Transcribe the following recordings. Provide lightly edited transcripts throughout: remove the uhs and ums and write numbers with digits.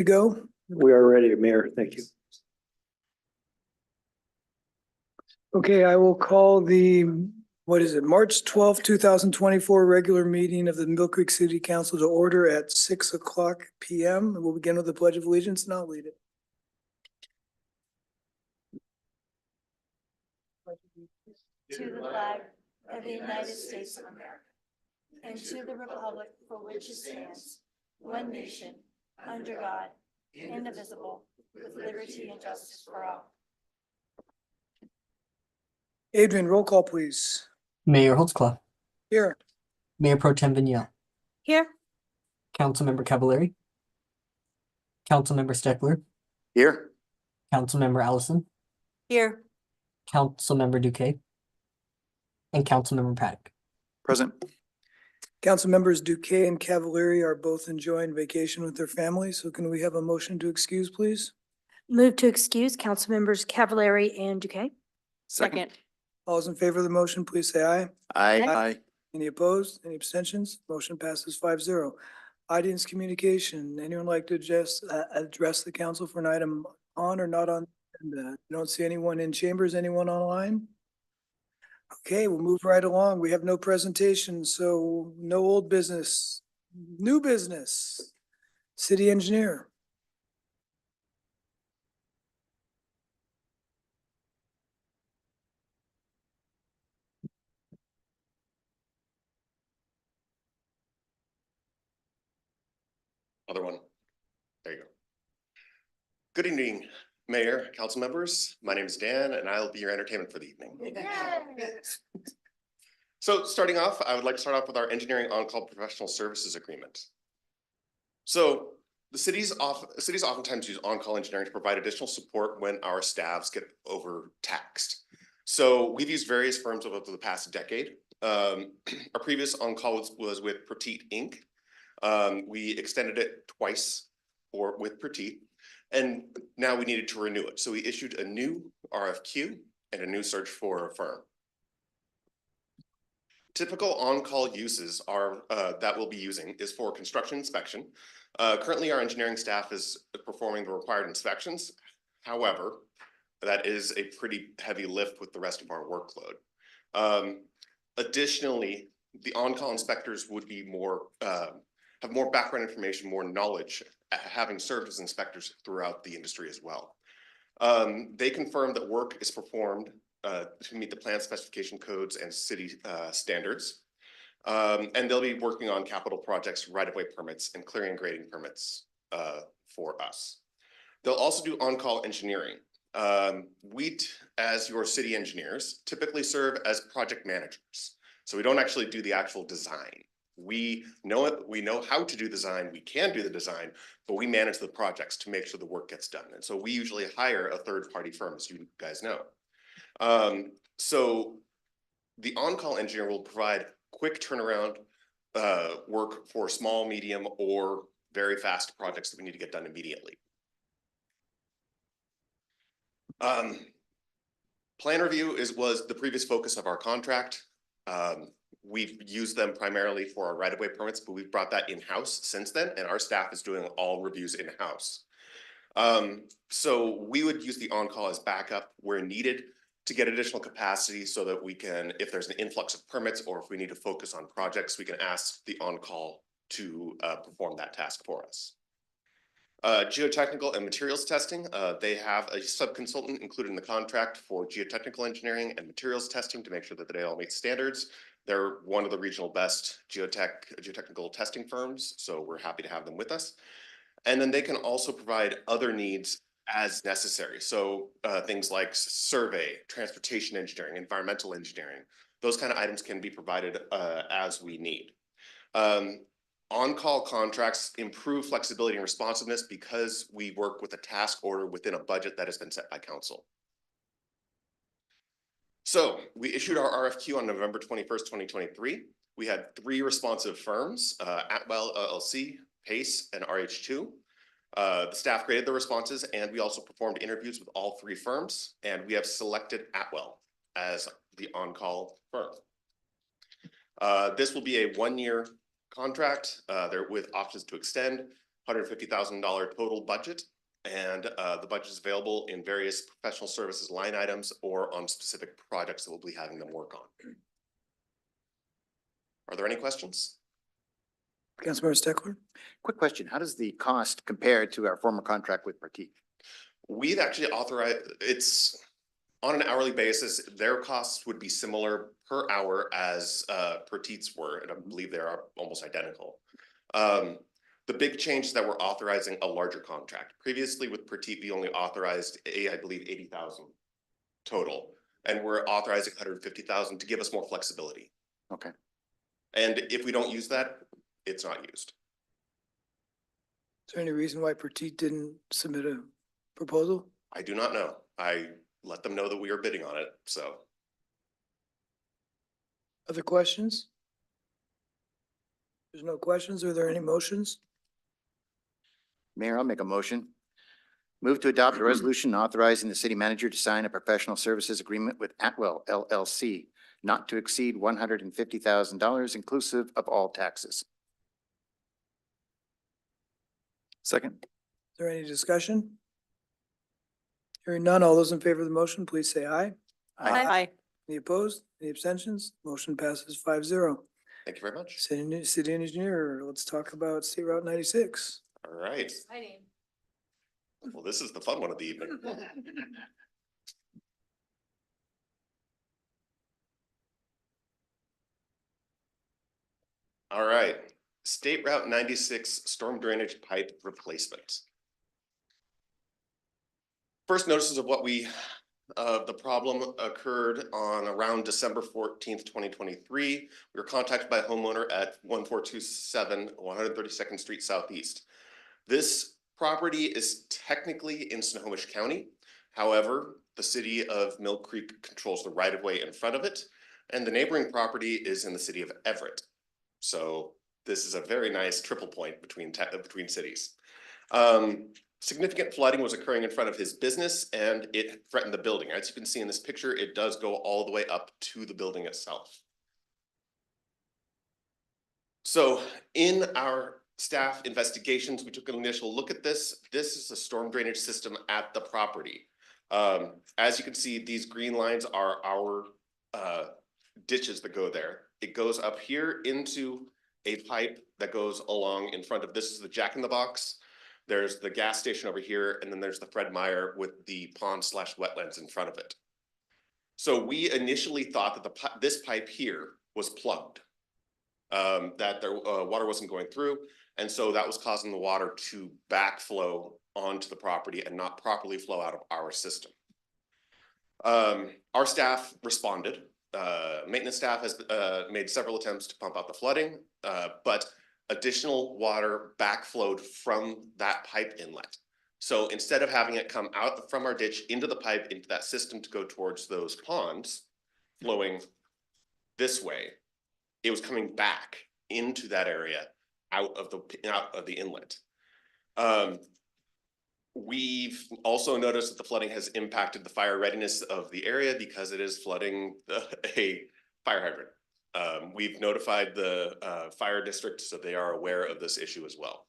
You go? We are ready, Mayor. Thank you. Okay, I will call the, March 12th, 2024 regular meeting of the Mill Creek City Council to order at 6:00 p.m. We'll begin with the Pledge of Allegiance and I'll lead it. To the flag of the United States of America and to the republic for which it stands, one nation, under God, indivisible, with liberty and justice for all. Adrian, roll call, please. Mayor Holtzclaw, Here. Mayor Pro Tem Vignell, Here. Councilmember Cavallari, Councilmember Steckler, Here. Councilmember Allison, Here. Councilmember Duque, and Councilmember Paddock. Present. Council members Duque and Cavallari are both enjoying vacation with their families. So can we have a motion to excuse, please? Move to excuse council members Cavallari and Duque. Second. All those in favor of the motion, please say aye. Aye. Any opposed? Any abstentions? Motion passes 5-0. Audience communication. Anyone like to address the council for an item on or not on? Don't see anyone in chambers. Anyone online? Okay, we'll move right along. We have no presentation, so no old business. New business. City engineer. Other one. There you go. Good evening, Mayor, council members. My name is Dan and I'll be your entertainment for the evening. So starting off, I would like to start off with our engineering on-call professional services agreement. So the cities oftentimes use on-call engineering to provide additional support when our staffs get overtaxed. So we've used various firms over the past decade. Our previous on-call was with Petite Inc. We extended it twice with Petite, and now we needed to renew it. So we issued a new RFQ and a new search for a firm. Typical on-call uses are that we'll be using is for construction inspection. Currently, our engineering staff is performing the required inspections. However, that is a pretty heavy lift with the rest of our workload. Additionally, the on-call inspectors would be have more background information, more knowledge, having served as inspectors throughout the industry as well. They confirm that work is performed to meet the plan specification codes and city standards. And they'll be working on capital projects, right-of-way permits, and clearing and grading permits for us. They'll also do on-call engineering. We, as your city engineers, typically serve as project managers. So we don't actually do the actual design. We know it, we know how to do design, we can do the design, but we manage the projects to make sure the work gets done. And so we usually hire a third-party firm, as you guys know. So the on-call engineer will provide quick turnaround work for small, medium, or very fast projects that we need to get done immediately. Plan review was the previous focus of our contract. We've used them primarily for our right-of-way permits, but we've brought that in-house since then, and our staff is doing all reviews in-house. So we would use the on-call as backup where needed to get additional capacity so that we can, if there's an influx of permits or if we need to focus on projects, we can ask the on-call to perform that task for us. Geotechnical and materials testing, they have a sub-consultant included in the contract for geotechnical engineering and materials testing to make sure that they all meet standards. They're one of the regional best geotechnical testing firms, so we're happy to have them with us. And then they can also provide other needs as necessary. So things like survey, transportation engineering, environmental engineering, those kind of items can be provided as we need. On-call contracts improve flexibility and responsiveness because we work with a task order within a budget that has been set by council. So we issued our RFQ on November 21st, 2023. We had 3 responsive firms, Atwell LLC, PACE, and RH2. The staff graded the responses, and we also performed interviews with all 3 firms, and we have selected Atwell as the on-call firm. This will be a 1-year contract. They're with options to extend. $150,000 total budget. And the budget is available in various professional services line items or on specific projects that we'll be having them work on. Are there any questions? Councilmember Steckler? Quick question, how does the cost compare to our former contract with Partit? We've actually authorized, it's on an hourly basis, their costs would be similar per hour as Partit's were, and I believe they are almost identical. The big change is that we're authorizing a larger contract. Previously with Partit, we only authorized I believe 80,000 total, and we're authorizing 150,000 to give us more flexibility. Okay. And if we don't use that, it's not used. Is there any reason why Partit didn't submit a proposal? I do not know. I let them know that we are bidding on it, so. Other questions? There's no questions. Are there any motions? Mayor, I'll make a motion. Move to adopt a resolution authorizing the city manager to sign a professional services agreement with Atwell LLC, not to exceed $150,000 inclusive of all taxes. Second. Is there any discussion? Hearing none, all those in favor of the motion, please say aye. Aye. Any opposed? Any abstentions? Motion passes 5-0. Thank you very much. City engineer, let's talk about State Route 96. All right. Well, this is the fun one of the evening. All right, State Route 96 storm drainage pipe replacement. First notices of what the problem occurred on around December 14th, 2023. We were contacted by a homeowner at 1427 132nd Street Southeast. This property is technically in Snohomish County. However, the city of Mill Creek controls the right of way in front of it, and the neighboring property is in the city of Everett. So this is a very nice triple point between cities. Significant flooding was occurring in front of his business and it threatened the building. As you can see in this picture, it does go all the way up to the building itself. So in our staff investigations, we took an initial look at this. This is a storm drainage system at the property. As you can see, these green lines are our ditches that go there. It goes up here into a pipe that goes along in front of, this is the Jack in the Box. There's the gas station over here, and then there's the Fred Meyer with the pond/wetlands in front of it. So we initially thought that this pipe here was plugged, that their water wasn't going through, and so that was causing the water to backflow onto the property and not properly flow out of our system. Our staff responded. Maintenance staff has made several attempts to pump out the flooding, but additional water backflowed from that pipe inlet. So instead of having it come out from our ditch into the pipe, into that system to go towards those ponds flowing this way, it was coming back into that area out of the inlet. We've also noticed that the flooding has impacted the fire readiness of the area because it is flooding a fire hydrant. We've notified the fire district, so they are aware of this issue as well.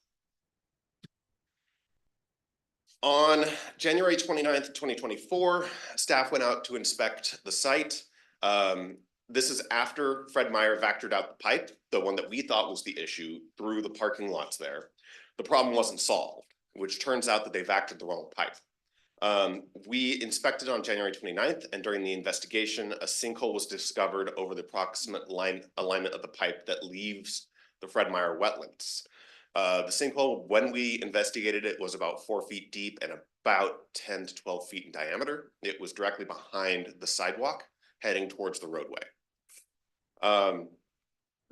On January 29th, 2024, staff went out to inspect the site. This is after Fred Meyer vectored out the pipe, the one that we thought was the issue, through the parking lots there. The problem wasn't solved, which turns out that they vectored the wrong pipe. We inspected on January 29th, and during the investigation, a sinkhole was discovered over the approximate alignment of the pipe that leaves the Fred Meyer wetlands. The sinkhole, when we investigated it, was about 4 feet deep and about 10 to 12 feet in diameter. It was directly behind the sidewalk, heading towards the roadway.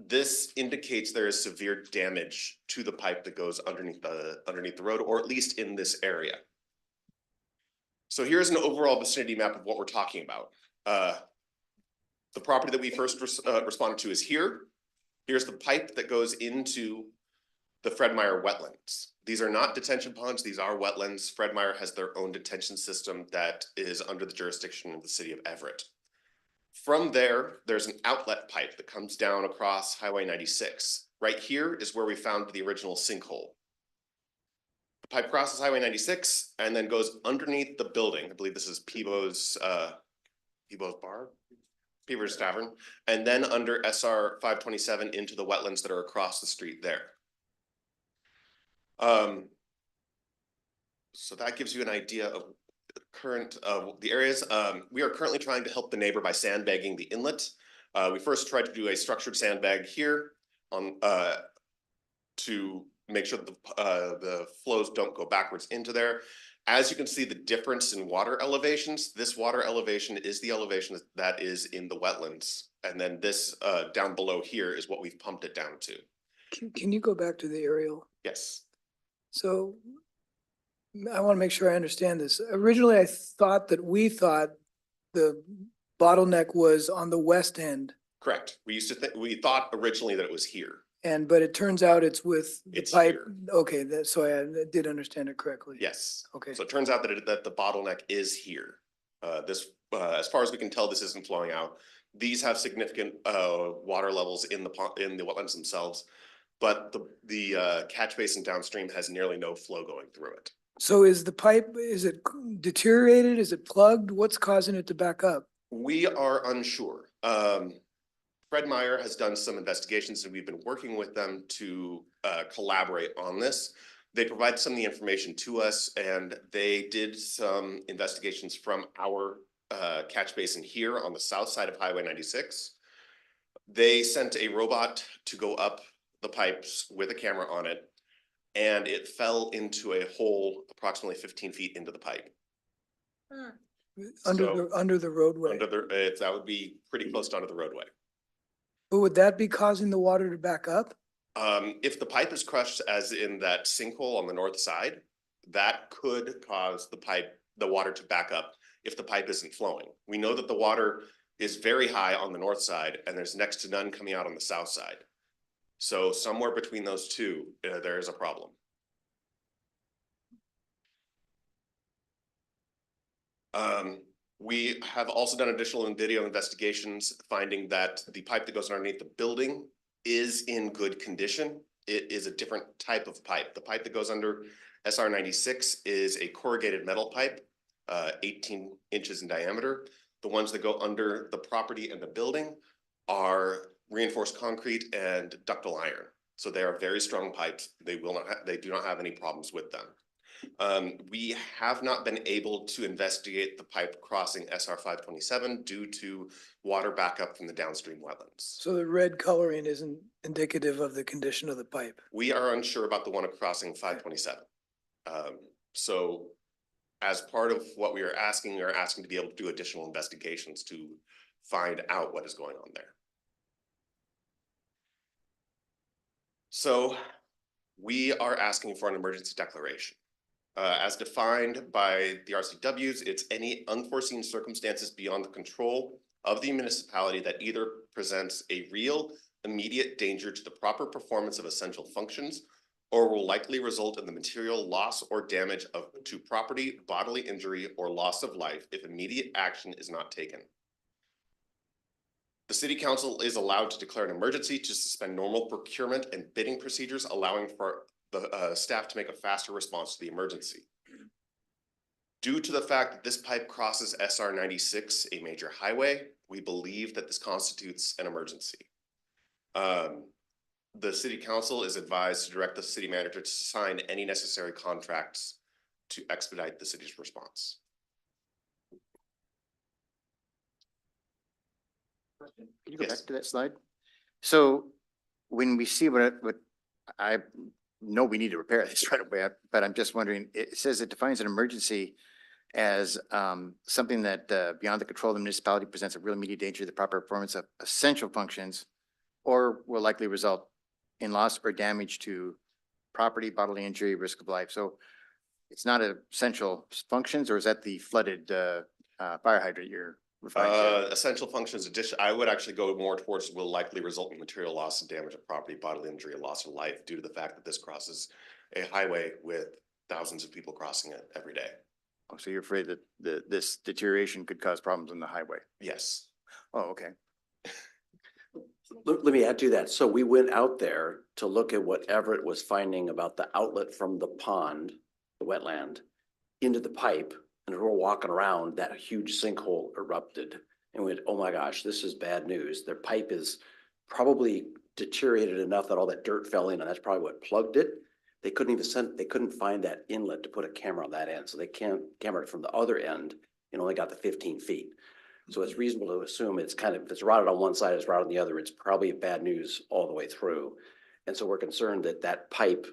This indicates there is severe damage to the pipe that goes underneath the road, or at least in this area. So here's an overall vicinity map of what we're talking about. The property that we first responded to is here. Here's the pipe that goes into the Fred Meyer wetlands. These are not detention ponds, these are wetlands. Fred Meyer has their own detention system that is under the jurisdiction of the city of Everett. From there, there's an outlet pipe that comes down across Highway 96. Right here is where we found the original sinkhole. Pipe crosses Highway 96 and then goes underneath the building. I believe this is Peebo's Bar, Peeber's Tavern, and then under SR 527 into the wetlands that are across the street there. So that gives you an idea of the current the areas. We are currently trying to help the neighbor by sandbagging the inlet. We first tried to do a structured sandbag here on to make sure that the flows don't go backwards into there. As you can see, the difference in water elevations, this water elevation is the elevation that is in the wetlands. And then this down below here is what we've pumped it down to. Can you go back to the aerial? Yes. So I want to make sure I understand this. Originally, I thought that we thought the bottleneck was on the west end. Correct. We thought originally that it was here. But it turns out it's with the It's pipe. here. Okay, so I did understand it correctly. Yes. Okay. So it turns out that the bottleneck is here. As far as we can tell, this isn't flowing out. These have significant water levels in the wetlands themselves, but the catch basin downstream has nearly no flow going through it. So is the pipe, is it deteriorated? Is it plugged? What's causing it to back up? We are unsure. Fred Meyer has done some investigations and we've been working with them to collaborate on this. They provided some of the information to us and they did some investigations from our catch basin here on the south side of Highway 96. They sent a robot to go up the pipes with a camera on it and it fell into a hole approximately 15 feet into the pipe. Under the roadway? That would be pretty close to under the roadway. But would that be causing the water to back up? If the pipe is crushed as in that sinkhole on the north side, that could cause the water to back up if the pipe isn't flowing. We know that the water is very high on the north side and there's next to none coming out on the south side. So somewhere between those two, there is a problem. We have also done additional video investigations, finding that the pipe that goes underneath the building is in good condition. It is a different type of pipe. The pipe that goes under SR 96 is a corrugated metal pipe, 18 inches in diameter. The ones that go under the property and the building are reinforced concrete and ductile iron. So they are very strong pipes. They do not have any problems with them. We have not been able to investigate the pipe crossing SR 527 due to water backup from the downstream wetlands. So the red coloring isn't indicative of the condition of the pipe? We are unsure about the one crossing 527. So as part of what we are asking to be able to do additional investigations to find out what is going on there. So we are asking for an emergency declaration. As defined by the RCWs, it's any unforeseen circumstances beyond the control of the municipality that either presents a real immediate danger to the proper performance of essential functions or will likely result in the material loss or damage to property, bodily injury, or loss of life if immediate action is not taken. The City Council is allowed to declare an emergency to suspend normal procurement and bidding procedures, allowing for the staff to make a faster response to the emergency. Due to the fact that this pipe crosses SR 96, a major highway, we believe that this constitutes an emergency. The City Council is advised to direct the city manager to sign any necessary contracts to expedite the city's response. Can you go Yes. back to that slide? So when we see what I know we need to repair this right away, but I'm just wondering, it says it defines an emergency as something that beyond the control of the municipality presents a real immediate danger to the proper performance of essential functions or will likely result in loss or damage to property, bodily injury, risk of life. So it's not essential functions, or is that the flooded fire hydrant you're referring to? Essential functions I would actually go more towards will likely result in material loss and damage of property, bodily injury, and loss of life due to the fact that this crosses a highway with thousands of people crossing it every day. Oh, so you're afraid that this deterioration could cause problems on the highway? Yes. Oh, okay. Let me add to that. So we went out there to look at what Everett was finding about the outlet from the pond the wetland, into the pipe. And as we're walking around, that huge sinkhole erupted. And we went, oh my gosh, this is bad news. Their pipe is probably deteriorated enough that all that dirt fell in, and that's probably what plugged it. They couldn't find that inlet to put a camera on that end, so they camera it from the other end and only got the 15 feet. So it's reasonable to assume it's kind of, if it's rotted on one side, it's rotted on the other, it's probably bad news all the way through. And so we're concerned that that pipe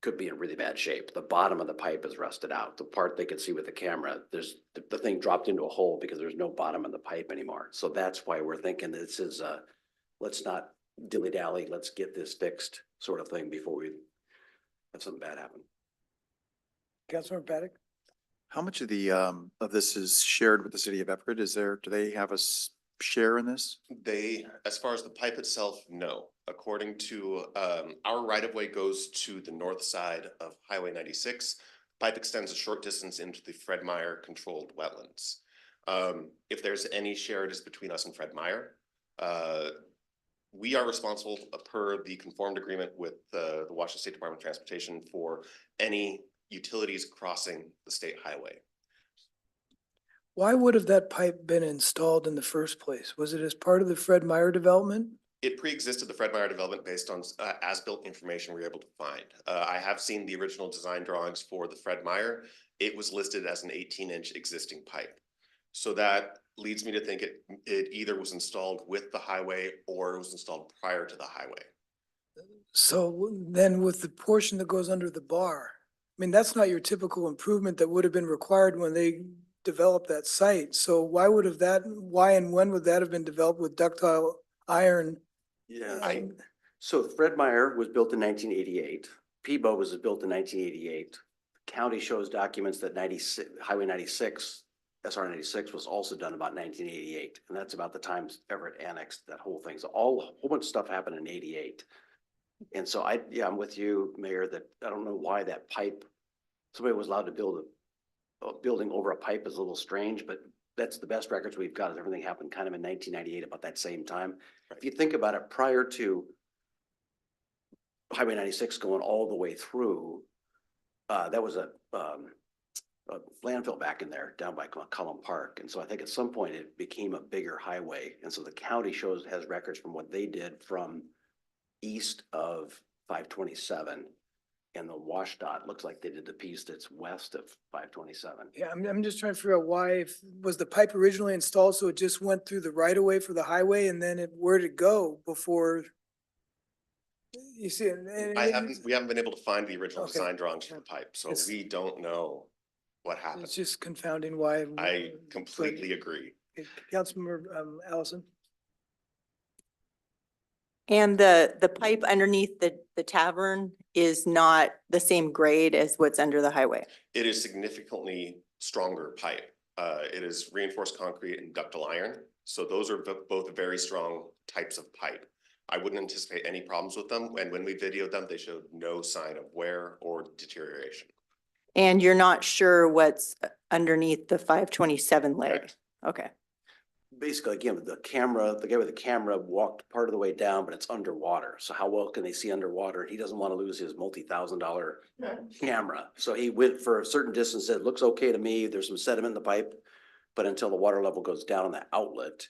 could be in really bad shape. The bottom of the pipe is rusted out. The part they could see with the camera, the thing dropped into a hole because there's no bottom of the pipe anymore. So that's why we're thinking this is let's not dilly-dally, let's get this fixed sort of thing before we have something bad happen. Councilmember Paddock? How much of the, of this is shared with the city of Everett? Do they have a share in this? As far as the pipe itself, no. According to, our right of way goes to the north side of Highway 96. Pipe extends a short distance into the Fred Meyer controlled wetlands. If there's any share, it is between us and Fred Meyer. We are responsible per the conformed agreement with the Washington State Department of Transportation for any utilities crossing the state highway. Why would have that pipe been installed in the first place? Was it as part of the Fred Meyer development? It pre-existed the Fred Meyer development based on as-built information we were able to find. I have seen the original design drawings for the Fred Meyer. It was listed as an 18-inch existing pipe. So that leads me to think it either was installed with the highway or it was installed prior to the highway. So then with the portion that goes under the bar, I mean, that's not your typical improvement that would have been required when they developed that site. So why and when would that have been developed with ductile iron? Yeah. So Fred Meyer was built in 1988. Peebo was built in 1988. County shows documents that Highway 96, SR 96 was also done about 1988. And that's about the time Everett annexed that whole thing. So a whole bunch of stuff happened in 88. And so I'm with you, Mayor, that I don't know why that pipe, somebody was allowed to build a building over a pipe is a little strange, but that's the best records we've got. Everything happened kind of in 1998, about that same time. If you think about it, prior to Highway 96 going all the way through, that was a landfill back in there down by Cullum Park. And so I think at some point it became a bigger highway. And so the county has records from what they did from east of 527. And the WashDOT looks like they did the piece that's west of 527. Yeah, I'm just trying to figure out why, was the pipe originally installed so it just went through the right of way for the highway and then where'd it go before? You see, We haven't been able to find the original Okay. design drawings for the pipe, so It's- we don't know what happened. it's just confounding why. I completely agree. Councilmember Allison? And the pipe underneath the tavern is not the same grade as what's under the highway. It is significantly stronger pipe. It is reinforced concrete and ductile iron. So those are both very strong types of pipe. I wouldn't anticipate any problems with them. And when we videoed them, they showed no sign of wear or deterioration. And you're not sure what's underneath the 527 leg? Correct. Okay. Basically, again, the guy with the camera walked part of the way down, but it's underwater. So how well can they see underwater? He doesn't want to lose his multi-$1,000 camera. So he went for a certain distance, said, looks okay to me. There's some sediment in the pipe. But until the water level goes down on the outlet,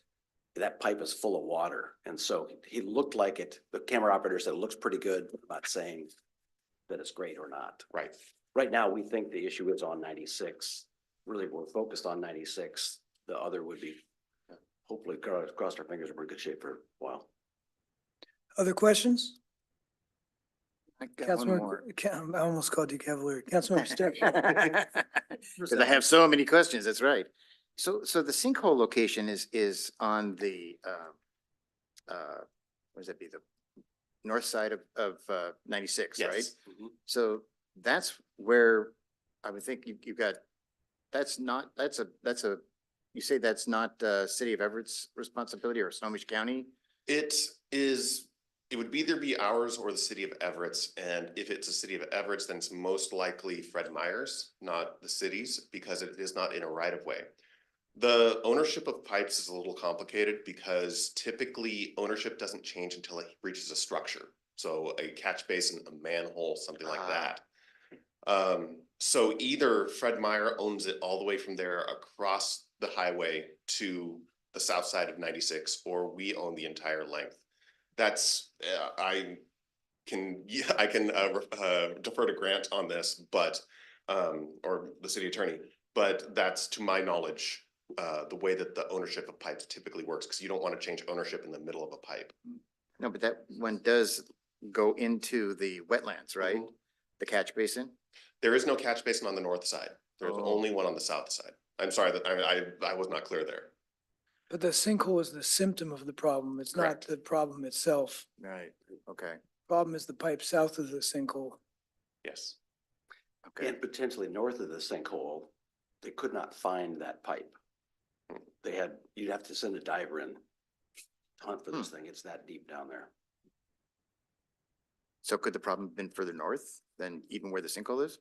that pipe is full of water. And so he looked like it. The camera operator said it looks pretty good. I'm not saying that it's great or not. Right. Right now, we think the issue is on 96. Really, we're focused on 96. The other would be hopefully crossed our fingers, we're in good shape for a while. Other questions? I got one more. I almost called you Cavalier. Councilmember Stecker. Because I have so many questions, that's right. So the sinkhole location is on the, what does that be, the north side of 96, right? Yes. So that's where I would think you've got, you say that's not City of Everett's responsibility or Snohomish County? It would either be ours or the city of Everett's. And if it's a city of Everett's, then it's most likely Fred Meyer's, not the city's, because it is not in a right of way. The ownership of pipes is a little complicated because typically ownership doesn't change until it reaches a structure. So a catch basin, a manhole, something like that. So either Fred Meyer owns it all the way from there across the highway to the south side of 96, or we own the entire length. That's, I can defer to Grant on this, but, or the city attorney, but that's to my knowledge, the way that the ownership of pipes typically works, because you don't want to change ownership in the middle of a pipe. No, but that one does go into the wetlands, right? Mhm. The catch basin? There is no catch basin on the north side. There's Oh. only one on the south side. I'm sorry that I was not clear there. But the sinkhole is the symptom of the problem. It's not Correct. the problem itself. Right, okay, Problem is the pipe south of the sinkhole. Yes. okay. And potentially north of the sinkhole, they could not find that pipe. You'd have to send a diver in to hunt for this thing. It's that deep down there. So could the problem have been further north than even where the sinkhole is?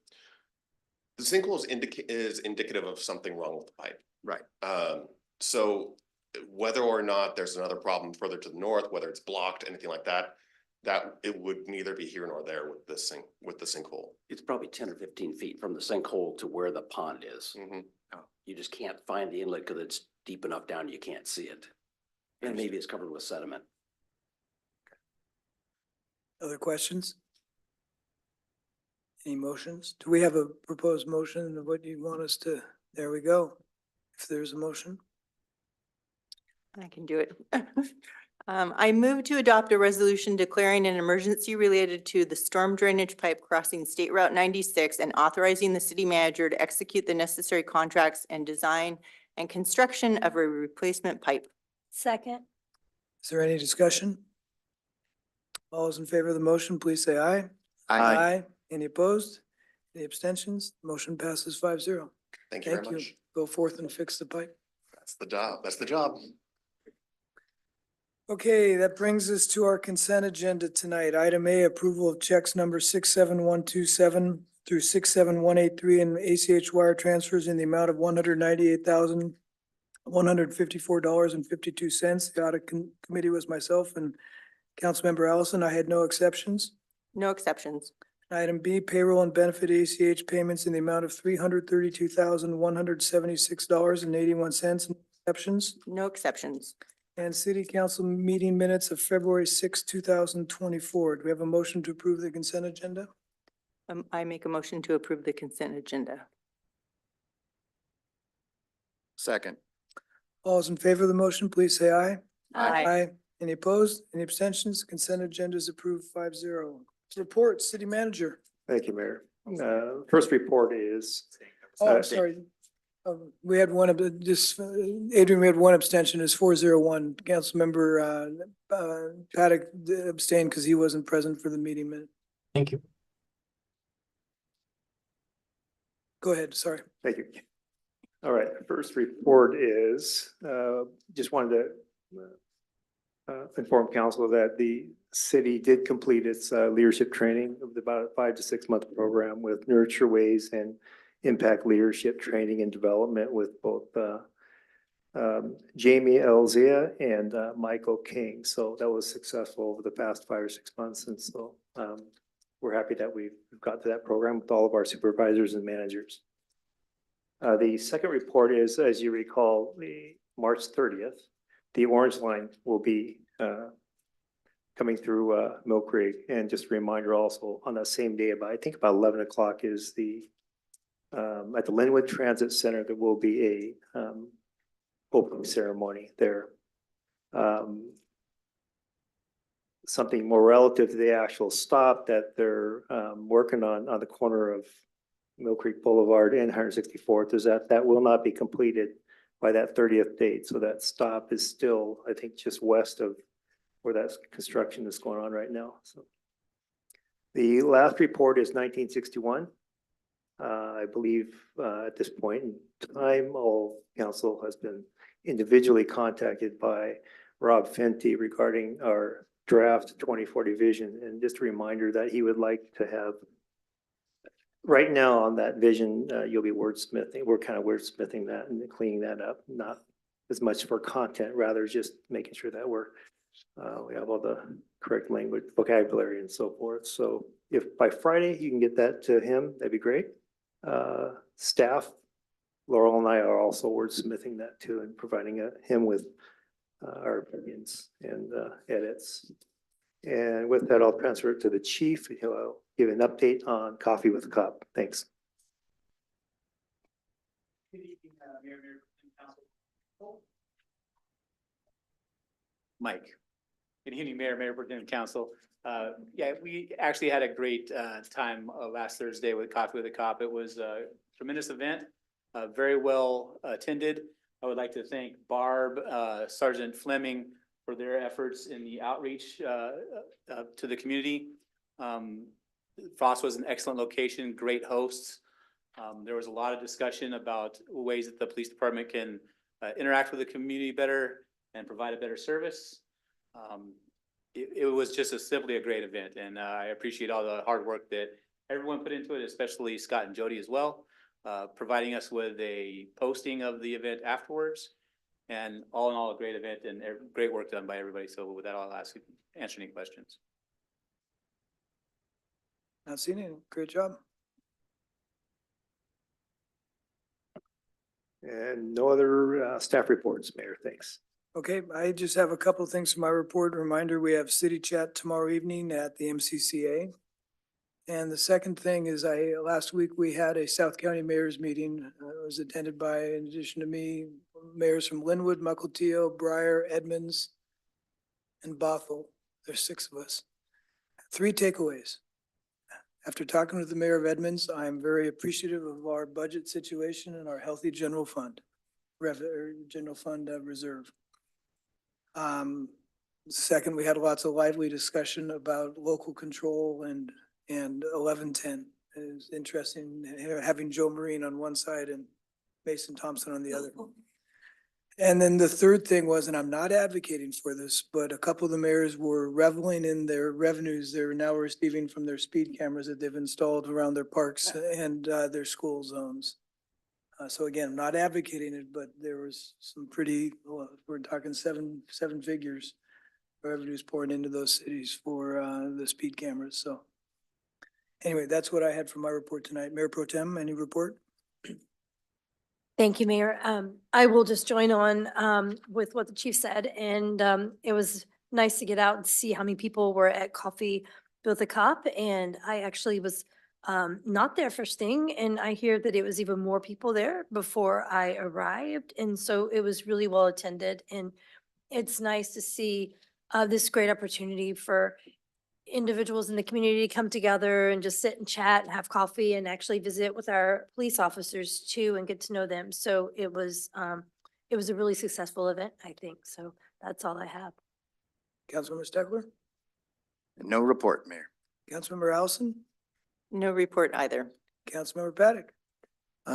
The sinkhole is indicative of something wrong with the pipe. Right, So whether or not there's another problem further to the north, whether it's blocked, anything like that, that it would neither be here nor there with the sinkhole. It's probably 10 or 15 feet from the sinkhole to where the pond is. Mhm. You just can't find the inlet because it's deep enough down, you can't see it. And maybe it's covered with sediment. Other questions? Any motions? Do we have a proposed motion of what you want us to, there we go. If there's a motion, I can do it. I move to adopt a resolution declaring an emergency related to the storm drainage pipe crossing State Route 96 and authorizing the city manager to execute the necessary contracts and design and construction of a replacement pipe. Second. is there any discussion? All those in favor of the motion, please say aye. I, Any opposed? Any abstentions? Motion passes 5-0. Thank you very Thank you. much. Go forth and fix the pipe. That's the job. That's the job. Okay, that brings us to our consent agenda tonight. Item A, approval of checks number 67127 through 67183 and ACH wire transfers in the amount of $198,154.52. The audit committee was myself and Councilmember Allison. I had no exceptions. No exceptions. Item B, payroll and benefit ACH payments in the amount of $332,176.81. Exceptions. No exceptions. And city council meeting minutes of February 6, 2024. Do we have a motion to approve the consent agenda? I make a motion to approve the consent agenda. second. All those in favor of the motion, please say aye. Aye. Any opposed? Any abstentions? Consent agenda is approved 5-0. Report, city manager. Thank you, Mayor. First report is, Oh, I'm sorry. We had one of the, just, Adrian, we had one abstention, it's 4-0-1. Councilmember, Paddock abstained because he wasn't present for the meeting minute. Thank you. Go ahead, sorry. thank you. All right, first report is, just wanted to inform council that the city did complete its leadership training of about a 5 to 6 month program with Nurture Ways and Impact Leadership Training and Development with both Jamie Elzea and Michael King. So that was successful over the past 5 or 6 months. And so we're happy that we've got to that program with all of our supervisors and managers. The second report is, as you recall, the March 30th, the Orange Line will be coming through Mill Creek. And just a reminder also on that same day, I think about 11 o'clock is the at the Linwood Transit Center, there will be a opening ceremony there. Something more relative to the actual stop that they're working on the corner of Mill Creek Boulevard and 164th is that will not be completed by that 30th date. So that stop is still, I think, just west of where that construction is going on right now. So the last report is 1961. I believe at this point in time, all council has been individually contacted by Rob Fenty regarding our draft 2040 vision. And just a reminder that he would like to have, right now on that vision, you'll be wordsmithing. We're kind of wordsmithing that and cleaning that up, not as much for content, rather just making sure that we have all the correct language, vocabulary and so forth. So if by Friday you can get that to him, that'd be great. Staff, Laurel and I are also wordsmithing that too and providing him with our opinions and edits. And with that, I'll transfer it to the chief. He'll give an update on Coffee with a Cup. Thanks. Mike. Good evening, Mayor, Mayor Pro Tem Council. Yeah, we actually had a great time last Thursday with Coffee with a Cop. It was a tremendous event, very well attended. I would like to thank Barb, Sergeant Fleming for their efforts in the outreach to the community. Frost was an excellent location, great hosts. There was a lot of discussion about ways that the police department can interact with the community better and provide a better service. It was just simply a great event, and I appreciate all the hard work that everyone put into it, especially Scott and Jody as well, providing us with a posting of the event afterwards. And all in all, a great event and great work done by everybody. So with that, I'll ask you to answer any questions. Not seen any. Great job. And no other staff reports, Mayor. Thanks. Okay, I just have a couple of things for my report. Reminder, we have city chat tomorrow evening at the MCCA. And the second thing is last week we had a South County Mayor's meeting. It was attended by, in addition to me, mayors from Linwood, Mukilteo, Breyer, Edmonds, and Bothell. There's 6 of us. 3 takeaways. After talking with the mayor of Edmonds, I am very appreciative of our budget situation and our healthy general fund, reserve. Second, we had lots of lively discussion about local control and 1110. It was interesting having Joe Marine on one side and Mason Thompson on the other. And then the third thing was, and I'm not advocating for this, but a couple of the mayors were reveling in their revenues they're now receiving from their speed cameras that they've installed around their parks and their school zones. So again, I'm not advocating it, but there was some pretty, we're talking seven figures revenues pouring into those cities for the speed cameras. So anyway, that's what I had for my report tonight. Mayor Pro Tem, any report? Thank you, Mayor. I will just join on with what the chief said, and it was nice to get out and see how many people were at Coffee with a Cop, and I actually was not there first thing, and I hear that it was even more people there before I arrived, and so it was really well attended, and it's nice to see this great opportunity for individuals in the community to come together and just sit and chat and have coffee and actually visit with our police officers too and get to know them. So it was a really successful event, I think. So that's all I have. Councilmember Steckler? No report, Mayor. Councilmember Allison? No report either. Councilmember Paddock?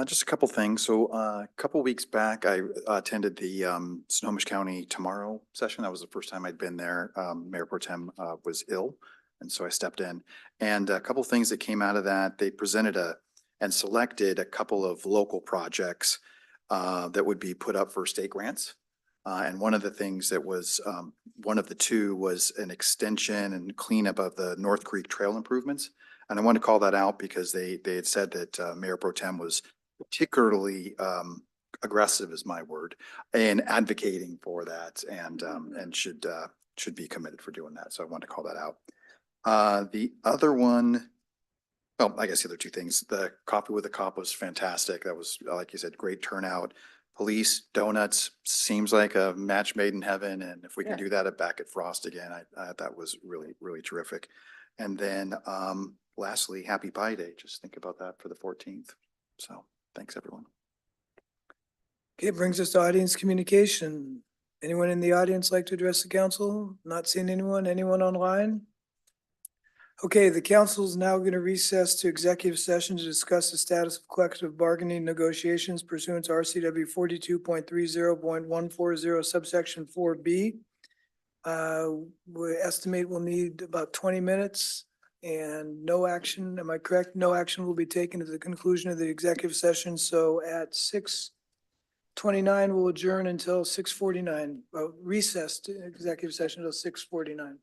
Just a couple things. So a couple weeks back, I attended the Snohomish County Tomorrow session. That was the first time I'd been there. Mayor Pro Tem was ill, and so I stepped in. And a couple things that came out of that, they presented and selected a couple of local projects that would be put up for state grants. And one of the things that was, one of the 2 was an extension and cleanup of the North Creek Trail improvements. And I want to call that out because they had said that Mayor Pro Tem was particularly aggressive is my word in advocating for that and should be committed for doing that. So I wanted to call that out. The other one, well, I guess the other 2 things, the Coffee with a Cop was fantastic. That was, like you said, great turnout. Police, donuts, seems like a match made in heaven. And if we can do that back at Frost again, I that was really, really terrific. And then lastly, Happy Pie Day. Just think about that for the 14th. So thanks, everyone. Okay, brings us to audience communication. Anyone in the audience like to address the council? Not seeing anyone? Anyone online? Okay, the council is now going to recess to executive session to discuss the status of collective bargaining negotiations pursuant to RCW 42.30.140 subsection 4B. We estimate we'll need about 20 minutes and no action. Am I correct? No action will be taken at the conclusion of the executive session. So at 6:29, we'll adjourn until 6:49, recess to executive session until 6:49.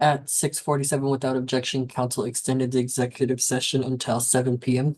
At 6:47 without objection, council extended the executive session until 7 p.m.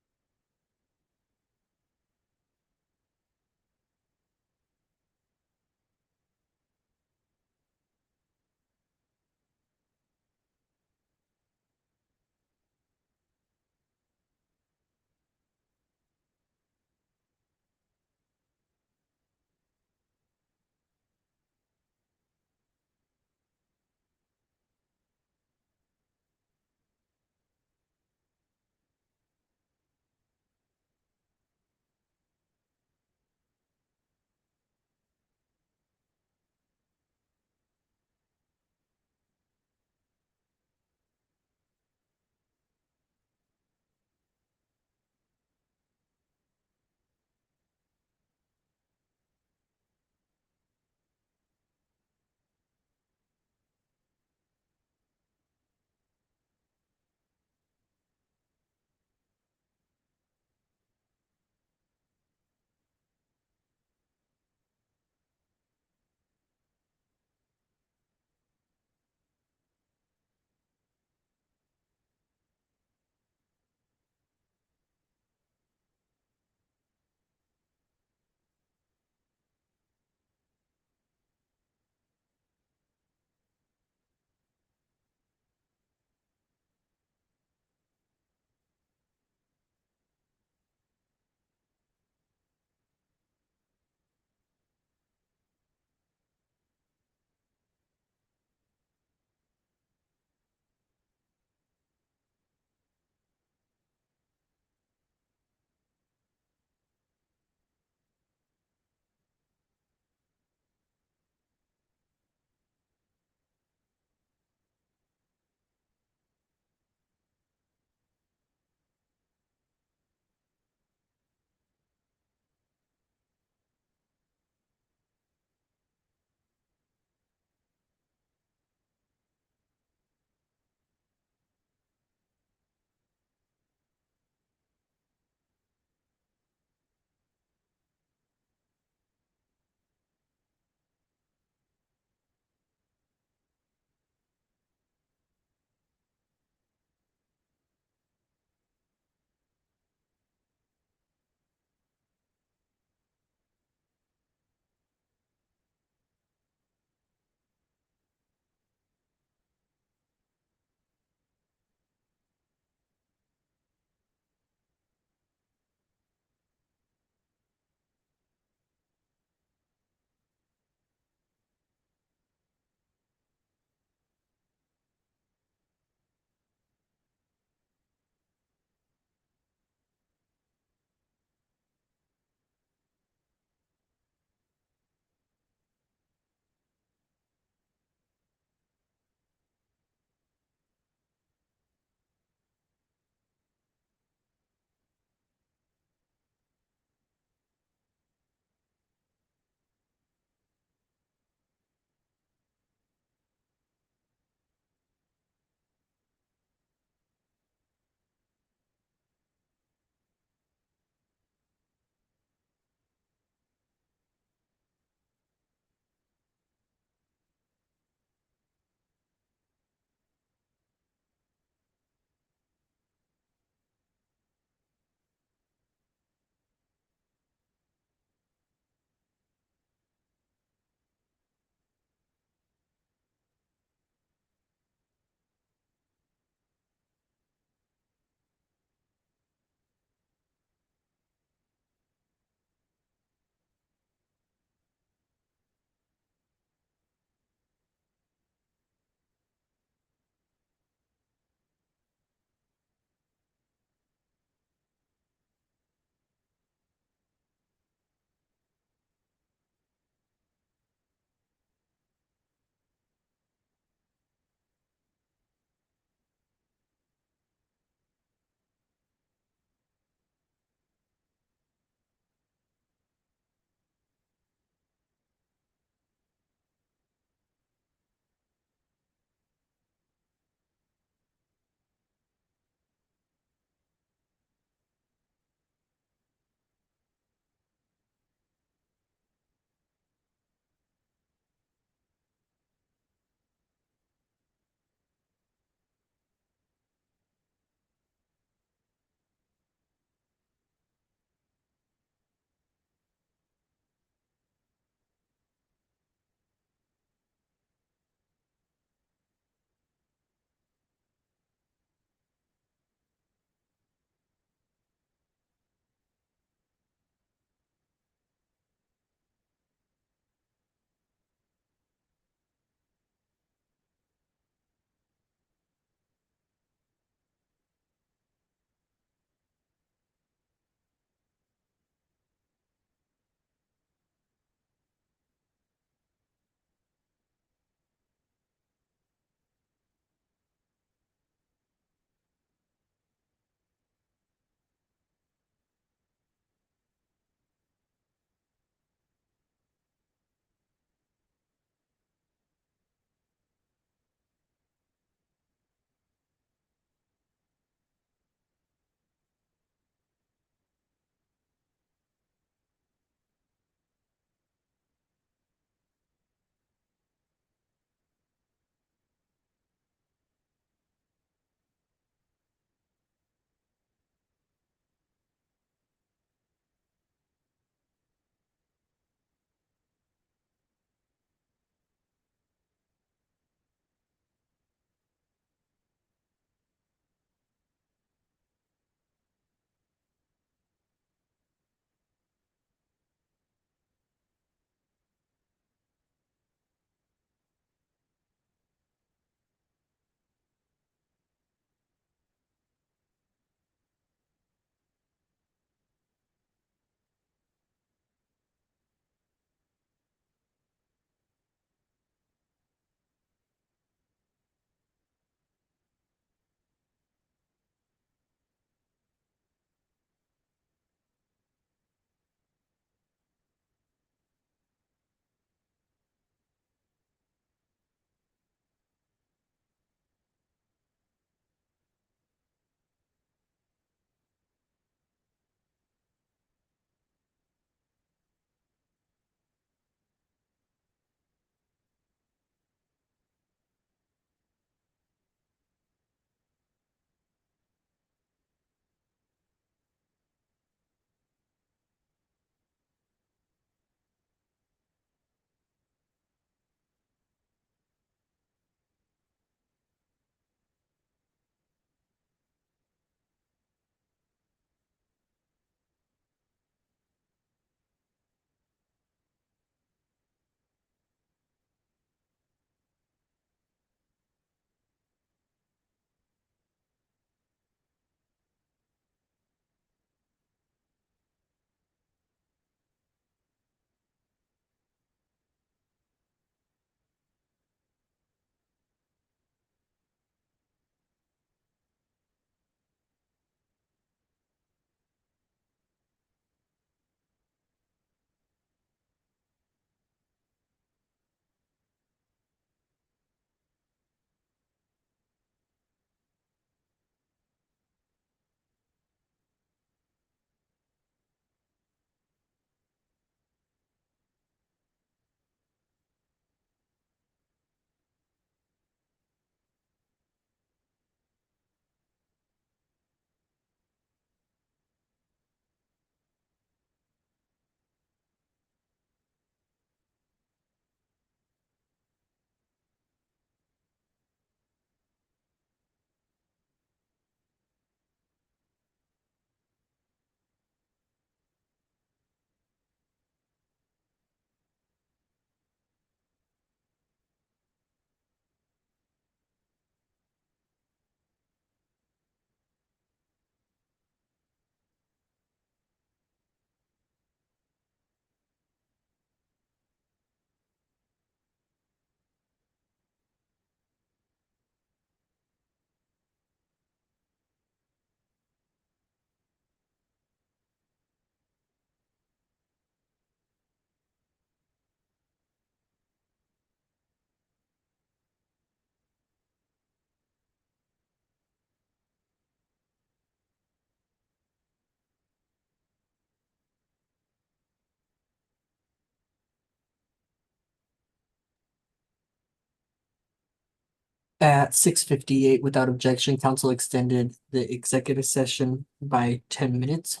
At 6:58, without objection, council extended the executive session by 10 minutes.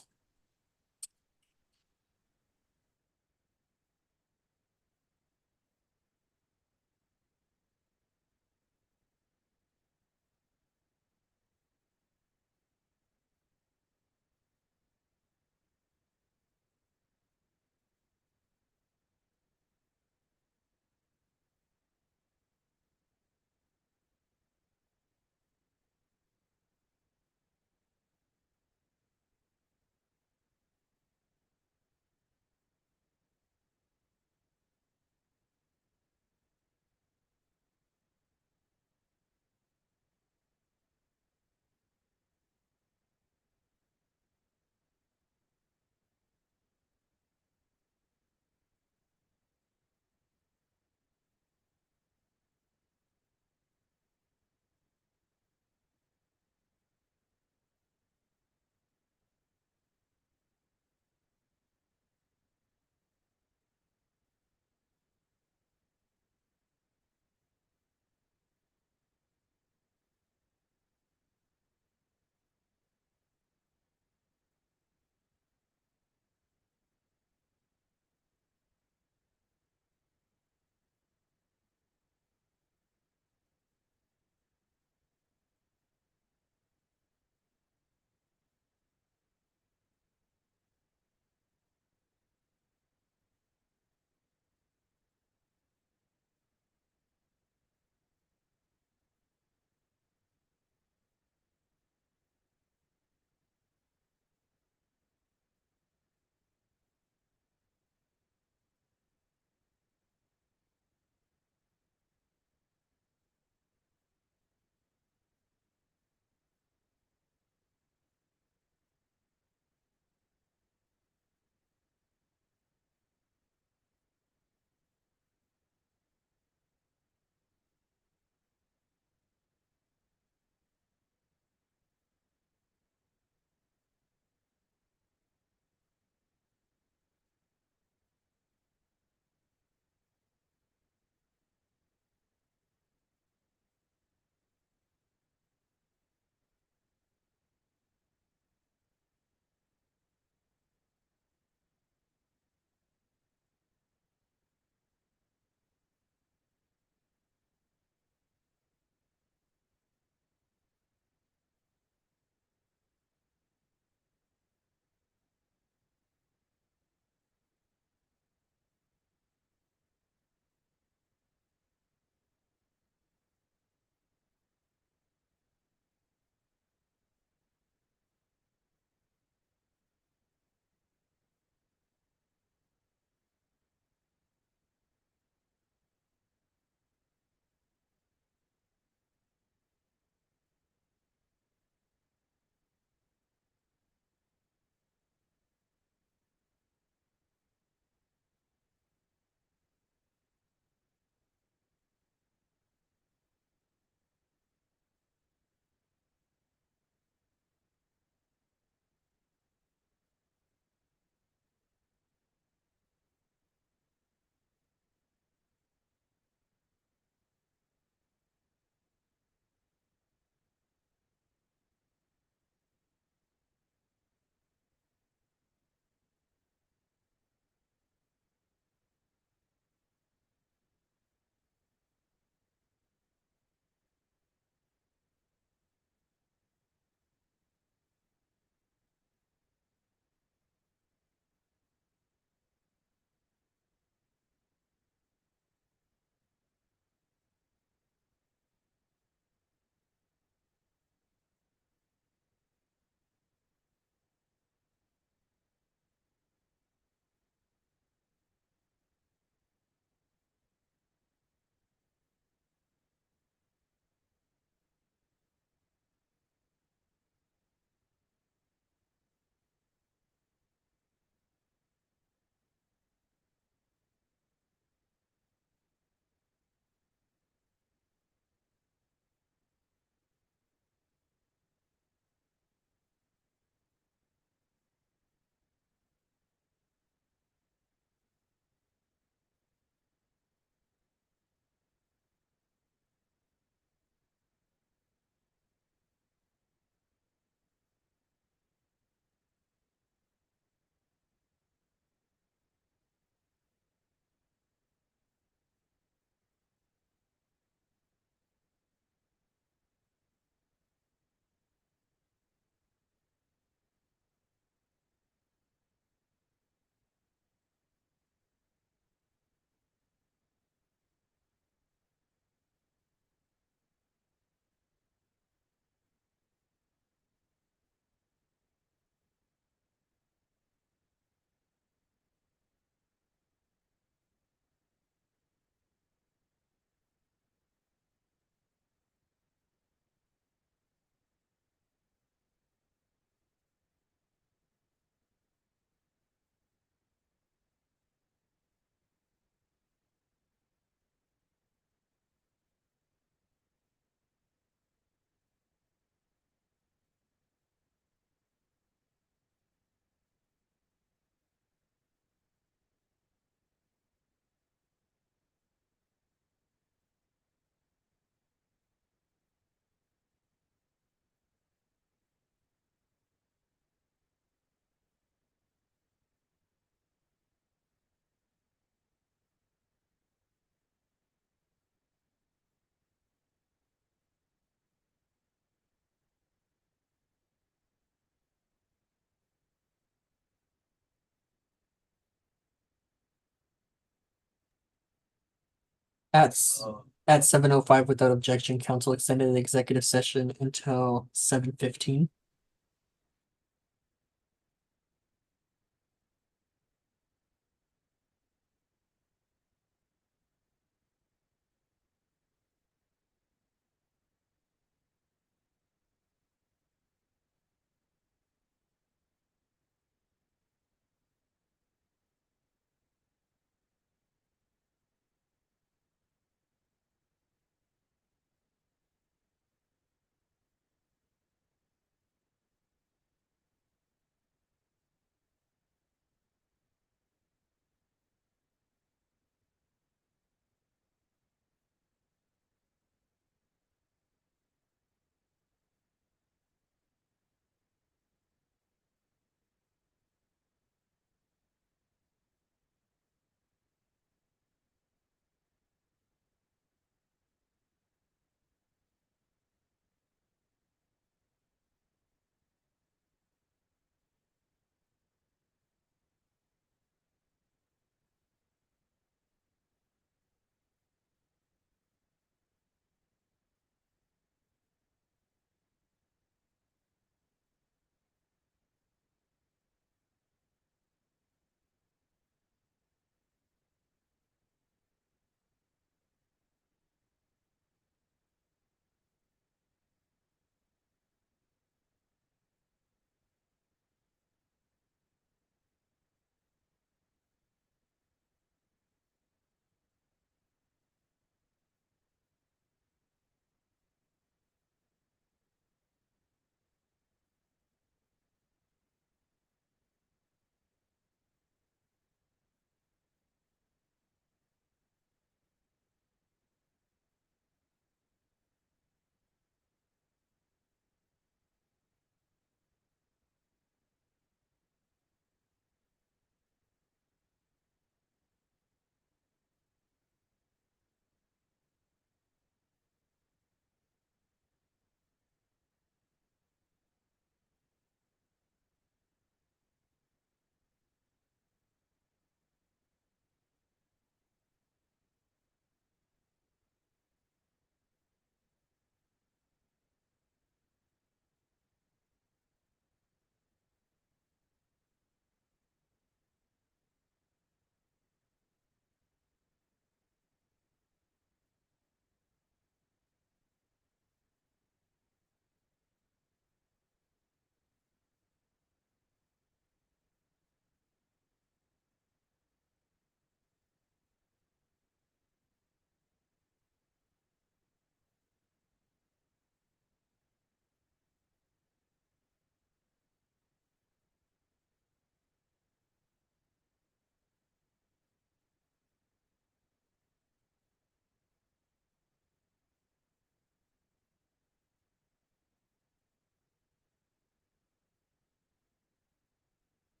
At 7:05 without objection, council extended the executive session until 7:15.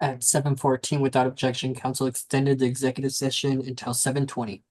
At 7:14, without objection, council extended the executive session until 7:20.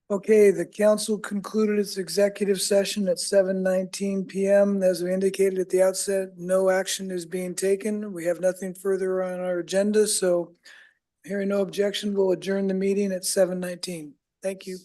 Okay, the council concluded its executive session at 7:19 PM. As we indicated at the outset, no action is being taken. We have nothing further on our agenda, so hearing no objection, we'll adjourn the meeting at 7:19. Thank you.